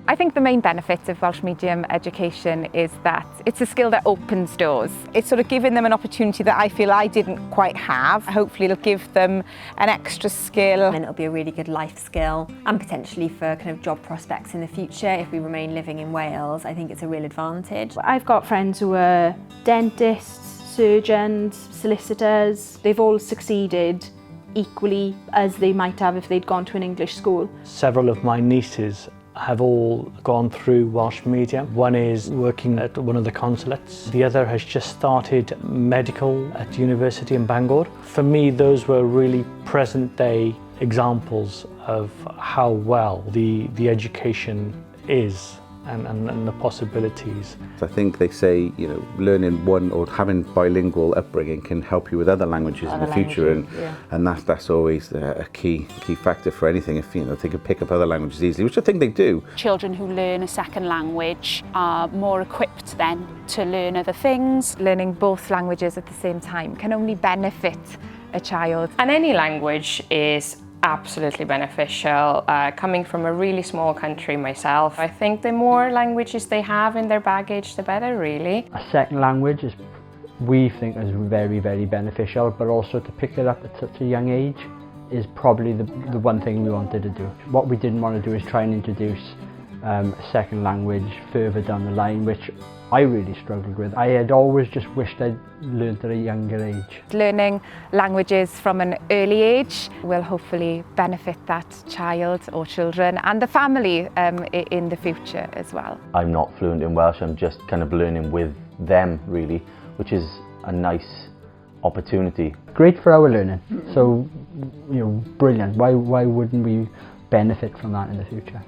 I think the main benefit of Welsh medium education is that it's a skill that opens doors. It's sort of giving them an opportunity that I feel I didn't quite have. Hopefully it'll give them an extra skill. And it'll be a really good life skill, and potentially for kind of job prospects in the future if we remain living in Wales. I think it's a real advantage. I've got friends who are dentists, surgeons, solicitors. They've all succeeded equally as they might have if they'd gone to an English school. Several of my nieces have all gone through Welsh medium. One is working at one of the consulates. The other has just started medical at university in Bangor. For me, those were really present day examples of how well the education is and the possibilities. I think they say, you know, learning one or having bilingual upbringing can help you with other languages in the future, and that's always a key factor for anything. If they can pick up other languages easily, which I think they do. Children who learn a second language are more equipped then to learn other things. Learning both languages at the same time can only benefit a child. And any language is absolutely beneficial. Coming from a really small country myself, I think the more languages they have in their baggage, the better, really. A second language we think is very, very beneficial, but also to pick it up at such a young age is probably the one thing we wanted to do. What we didn't want to do is try and introduce a second language further down the line, which I really struggled with. I had always just wished I'd learned at a younger age. Learning languages from an early age will hopefully benefit that child or children and the family in the future as well. I'm not fluent in Welsh, I'm just kind of learning with them really, which is a nice opportunity. Great for our learning, so brilliant. Why wouldn't we benefit from that in the future?